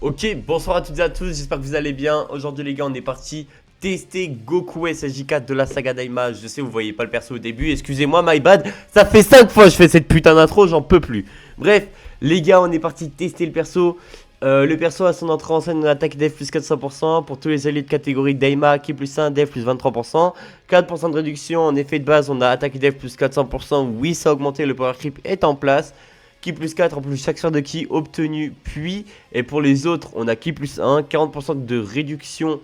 Ok, bonsoir à toutes et à tous, j'espère que vous allez bien. Aujourd'hui les gars, on est parti tester Goku SSJ4 de la saga Daima. Je sais, vous voyez pas le perso au début, excusez-moi, my bad. Ça fait 5 fois que je fais cette putain d'intro, j'en peux plus. Bref, les gars, on est parti tester le perso. Le perso a son entrée en scène en attaque def plus 400%. Pour tous les alliés de catégorie Daima, qui plus 1, def plus 23%. 4% de réduction en effet de base, on a attaque def plus 400%. Oui, ça a augmenté, le power creep est en place. Ki plus 4 en plus chaque sphère de ki obtenu puis. Et pour les autres, on a ki plus 1, 40% de réduction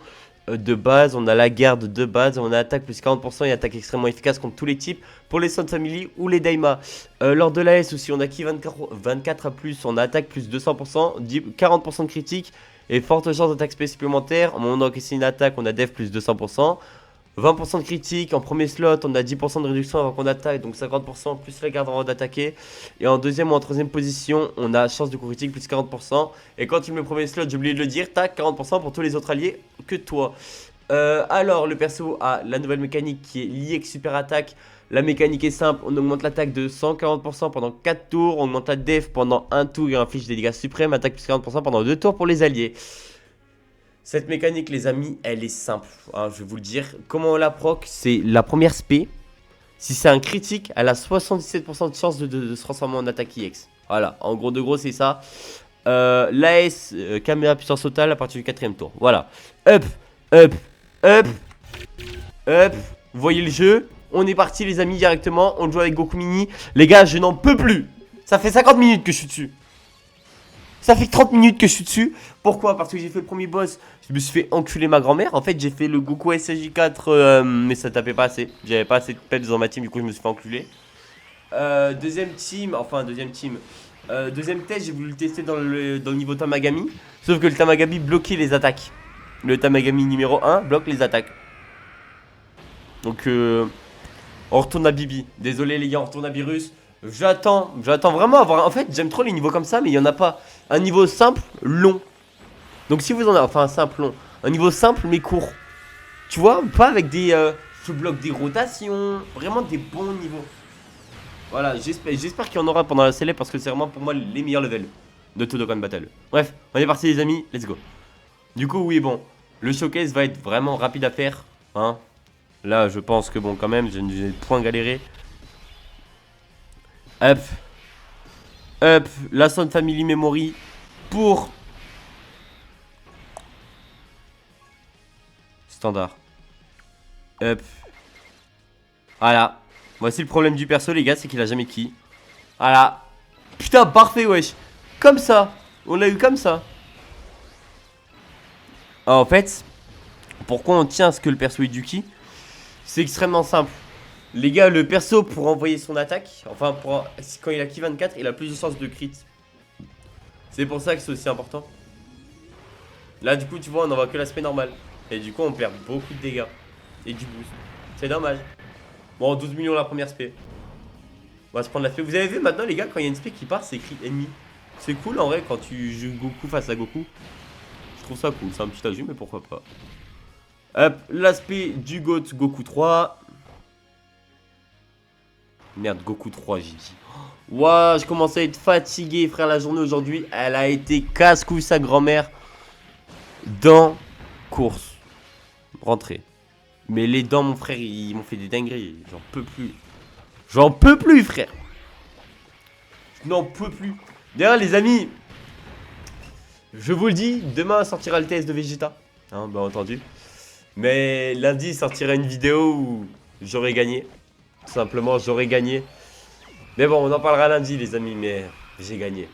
de base. On a la garde de base, on a attaque plus 40% et attaque extrêmement efficace contre tous les types. Pour les Sound Family ou les Daima. Lors de la S aussi, on a ki 24 à plus, on a attaque plus 200%, 40% de critique. Et forte chance d'attaque supplémentaire. Au moment d'encaisser une attaque, on a def plus 200%. 20% de critique, en premier slot on a 10% de réduction avant qu'on attaque, donc 50% plus la garde avant d'attaquer. Et en deuxième ou en troisième position on a chance de coup critique plus 40%. Et quand tu mets le premier slot, j'ai oublié de le dire, t'as 40% pour tous les autres alliés que toi. Alors le perso a la nouvelle mécanique qui est l'IX super attaque. La mécanique est simple, on augmente l'attaque de 140% pendant 4 tours, on augmente la def pendant 1 tour et inflige des dégâts suprêmes, attaque plus 40% pendant 2 tours pour les alliés. Cette mécanique les amis, elle est simple, hein, je vais vous le dire. Comment on la proc, c'est la première spé. Si c'est un critique, elle a 77% de chance de se transformer en attaque IX. Voilà, en gros de gros c'est ça. L'AS, caméra puissance totale à partir du 4ème tour. Voilà. Up, up, up, up. Vous voyez le jeu. On est parti les amis directement, on joue avec Goku Mini. Les gars, je n'en peux plus. Ça fait 50 minutes que je suis dessus. Ça fait 30 minutes que je suis dessus. Pourquoi? Parce que j'ai fait le premier boss. Je me suis fait enculer ma grand-mère. En fait, j'ai fait le Goku SSJ4, mais ça tapait pas assez. J'avais pas assez de peps dans ma team, du coup, je me suis fait enculer. Deuxième team, deuxième test, j'ai voulu le tester dans le niveau Tamagami. Sauf que le Tamagami bloquait les attaques. Le Tamagami numéro 1 bloque les attaques. Donc, on retourne à Bibi. Désolé, les gars, on retourne à Virus. J'attends vraiment avoir. En fait, j'aime trop les niveaux comme ça, mais il n'y en a pas. Un niveau simple, long. Donc, si vous en avez. Enfin, un simple, long. Un niveau simple, mais court. Tu vois, pas avec des. Je bloque des rotations. Vraiment des bons niveaux. Voilà, j'espère qu'il y en aura pendant la célèbre parce que c'est vraiment pour moi les meilleurs levels de Todokan Battle. Bref, on est parti, les amis. Let's go. Du coup, oui, bon. Le showcase va être vraiment rapide à faire. Hein. Là, je pense que, bon, quand même, j'ai point galéré. Hop. Hop. La Sound Family Memory pour standard. Hop. Voilà. Voici le problème du perso, les gars, c'est qu'il a jamais ki. Voilà. Putain, parfait, wesh. Comme ça. On l'a eu comme ça. Alors, en fait, pourquoi on tient à ce que le perso ait du ki? C'est extrêmement simple. Les gars, le perso pour envoyer son attaque, enfin quand il a ki 24, il a plus de chance de crit. C'est pour ça que c'est aussi important. Là du coup tu vois on envoie que l'aspect normal. Et du coup on perd beaucoup de dégâts. Et du boost. C'est dommage. Bon 12 millions la première spé. On va se prendre la spé. Vous avez vu maintenant les gars quand il y a une spé qui part c'est écrit ennemi. C'est cool en vrai quand tu joues Goku face à Goku. Je trouve ça cool, c'est un petit ajout mais pourquoi pas. Hop, l'aspect du GOAT Goku 3. Merde, Goku 3, j'ai dit. Ouah, je commence à être fatigué, frère. La journée aujourd'hui, elle a été casse-couille, sa grand-mère. Dans course. Rentrée. Mais les dents, mon frère, ils m'ont fait des dingueries. J'en peux plus. J'en peux plus, frère. Je n'en peux plus. D'ailleurs, les amis, je vous le dis, demain sortira le test de Vegeta. Hein, bien entendu. Mais lundi sortira une vidéo où j'aurai gagné. Tout simplement, j'aurais gagné. Mais bon, on en parlera lundi, les amis. Mais j'ai gagné.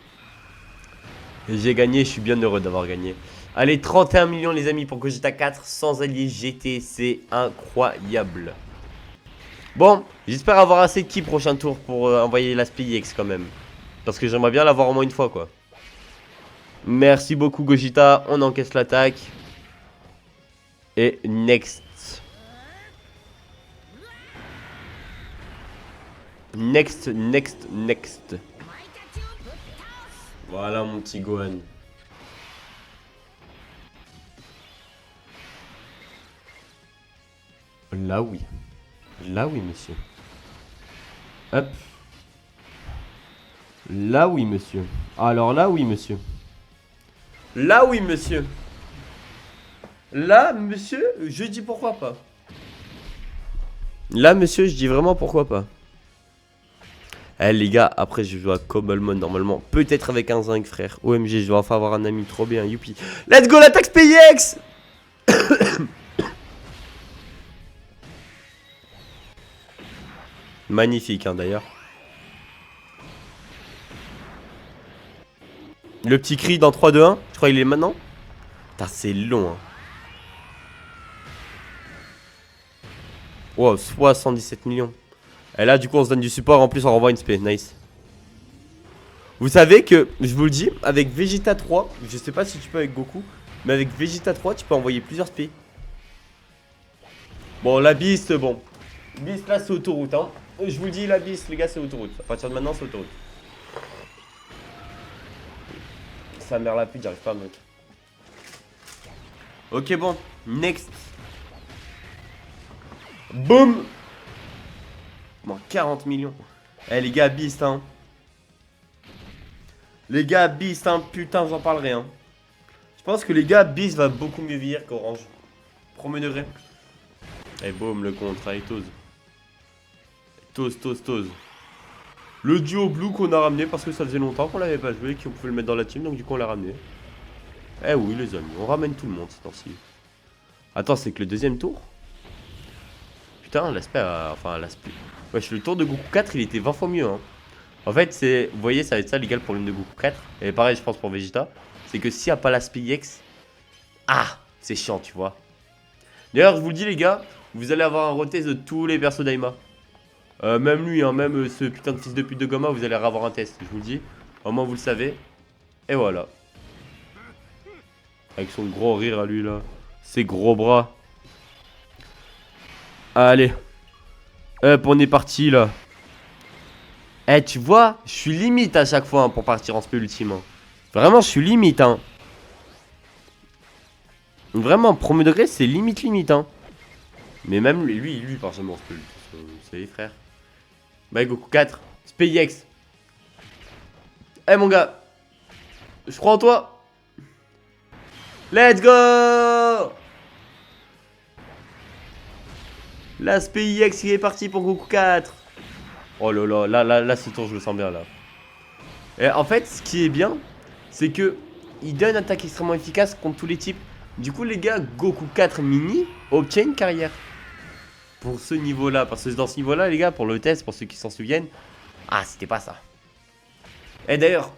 J'ai gagné, je suis bien heureux d'avoir gagné. Allez, 31 millions, les amis, pour Gogeta 4 sans alliés GT. C'est incroyable. Bon, j'espère avoir assez de ki prochain tour pour envoyer l'aspect IX quand même. Parce que j'aimerais bien l'avoir au moins une fois, quoi. Merci beaucoup, Gogeta. On encaisse l'attaque. Et next. Next, next, next. Voilà mon petit Gohan. Là oui. Là oui monsieur. Hop. Là oui monsieur. Alors là oui monsieur. Là oui monsieur. Là monsieur, je dis pourquoi pas. Là monsieur, je dis vraiment pourquoi pas. Eh les gars, après je joue à Cobblemon normalement. Peut-être avec un zinc frère. OMG, je vais enfin avoir un ami trop bien, youpi. Let's go l'attaque SPX. Magnifique hein d'ailleurs. Le petit cri dans 3, 2, 1. Je crois qu'il est maintenant. Putain c'est long hein. Wow, 77 millions. Et là du coup on se donne du support. En plus on renvoie une spé, nice. Vous savez que, je vous le dis, avec Vegeta 3, je sais pas si tu peux avec Goku, mais avec Vegeta 3 tu peux envoyer plusieurs spé. Bon la Beast, bon. Beast là c'est autoroute hein. Je vous le dis la Beast les gars c'est autoroute. À partir de maintenant c'est autoroute. Sa mère la pute, j'arrive pas à me mettre. Ok bon, next. Boum. Bon 40 millions. Eh les gars Beast hein. Les gars Beast hein, putain j'en parlerai hein. Je pense que les gars Beast va beaucoup mieux vieillir qu'Orange. Premier degré. Et boum le contre avec Toz. Toz. Le duo blue qu'on a ramené parce que ça faisait longtemps qu'on l'avait pas joué et qu'on pouvait le mettre dans la team donc du coup on l'a ramené. Eh oui les amis, on ramène tout le monde c'est temps-ci. Attends c'est que le deuxième tour. Putain l'aspect enfin l'aspect. Wesh le tour de Goku 4 il était 20 fois mieux hein. En fait c'est, vous voyez ça va être ça l'égal pour l'une de Goku 4. Et pareil je pense pour Vegeta. C'est que s'il n'y a pas l'aspect X. Ah c'est chiant tu vois. D'ailleurs je vous le dis les gars. Vous allez avoir un retest de tous les persos d'Aima. Même lui, hein, même ce putain de fils de pute de Goma, vous allez avoir un test, je vous le dis. Au moins vous le savez. Et voilà. Avec son gros rire à lui là. Ses gros bras. Allez. Hop, on est parti là. Eh, tu vois, je suis limite à chaque fois hein, pour partir en spé ultime. Hein. Vraiment, je suis limite. Hein. Vraiment, premier degré, c'est limite hein. Mais même lui part jamais en spé ultime. C'est les frères. Bah, Goku 4. SPX. Eh mon gars, je crois en toi. Let's go. L'aspect IX il est parti pour Goku 4. Oh là, ce tour je le sens bien là. Et en fait, ce qui est bien, c'est que il donne une attaque extrêmement efficace contre tous les types. Du coup les gars, Goku 4 mini obtient une carrière. Pour ce niveau là, parce que dans ce niveau là les gars, pour le test, pour ceux qui s'en souviennent. Ah c'était pas ça. Et d'ailleurs,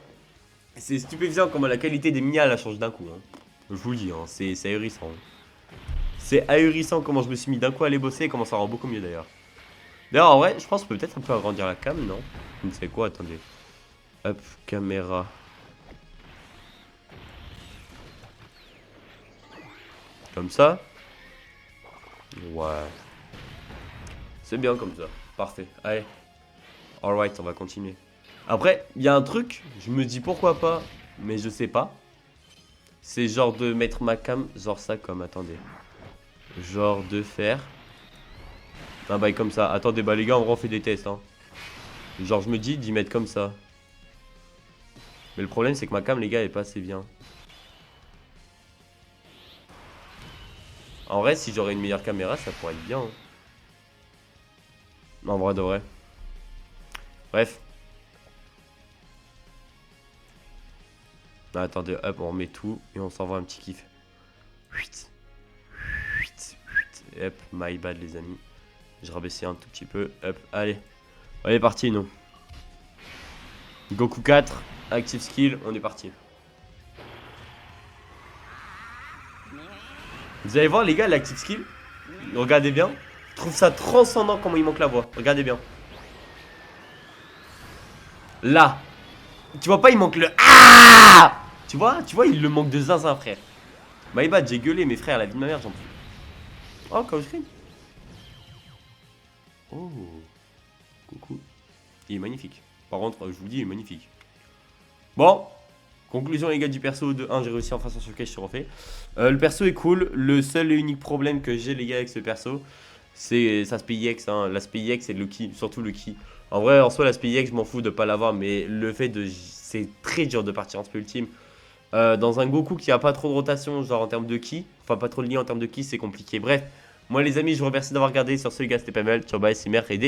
c'est stupéfiant comment la qualité des mini elle change d'un coup hein. Je vous le dis, hein, c'est ahurissant. C'est ahurissant comment je me suis mis d'un coup à aller bosser et comment ça rend beaucoup mieux d'ailleurs. D'ailleurs, en vrai, je pense peut-être un peu agrandir la cam, non? Je ne sais quoi, attendez. Hop, caméra. Comme ça. Ouais. C'est bien comme ça. Parfait. Allez. Alright, on va continuer. Après, il y a un truc, je me dis pourquoi pas, mais je sais pas. C'est genre de mettre ma cam, genre ça comme, attendez. Genre de faire un bail comme ça. Attendez, bah les gars, en vrai on fait des tests hein. Genre je me dis d'y mettre comme ça. Mais le problème c'est que ma cam les gars est pas assez bien. En vrai si j'aurais une meilleure caméra ça pourrait être bien hein. En vrai de vrai. Bref. Ah, attendez, hop on remet tout et on s'envoie un petit kiff. Et hop, my bad les amis. Je rabaissais un tout petit peu. Hop, allez. On est parti nous. Goku 4, active skill, on est parti. Vous allez voir les gars l'active skill. Regardez bien. Je trouve ça transcendant comment il manque la voix. Regardez bien. Là. Tu vois pas il manque le ah. Tu vois il le manque de zinzin frère. My bad j'ai gueulé mes frères la vie de ma mère j'en peux. Oh quand je crie. Oh. Coucou. Il est magnifique. Par contre, je vous dis, il est magnifique. Bon. Conclusion les gars du perso de 1, j'ai réussi en façon sur lequel je suis refait. Le perso est cool. Le seul et unique problème que j'ai les gars avec ce perso, c'est l'aspect IX. Hein. L'aspect IX c'est Lucky, surtout Lucky. En vrai, en soi, l'aspect IX, je m'en fous de pas l'avoir. Mais le fait de... C'est très dur de partir en spé ultime. dans un Goku qui a pas trop de rotation, genre en termes de ki. Enfin, pas trop de lien en termes de ki, c'est compliqué. Bref, moi les amis, je vous remercie d'avoir regardé. Sur ce, les gars, c'était pas mal. Ciao, bye, c'est merde, et des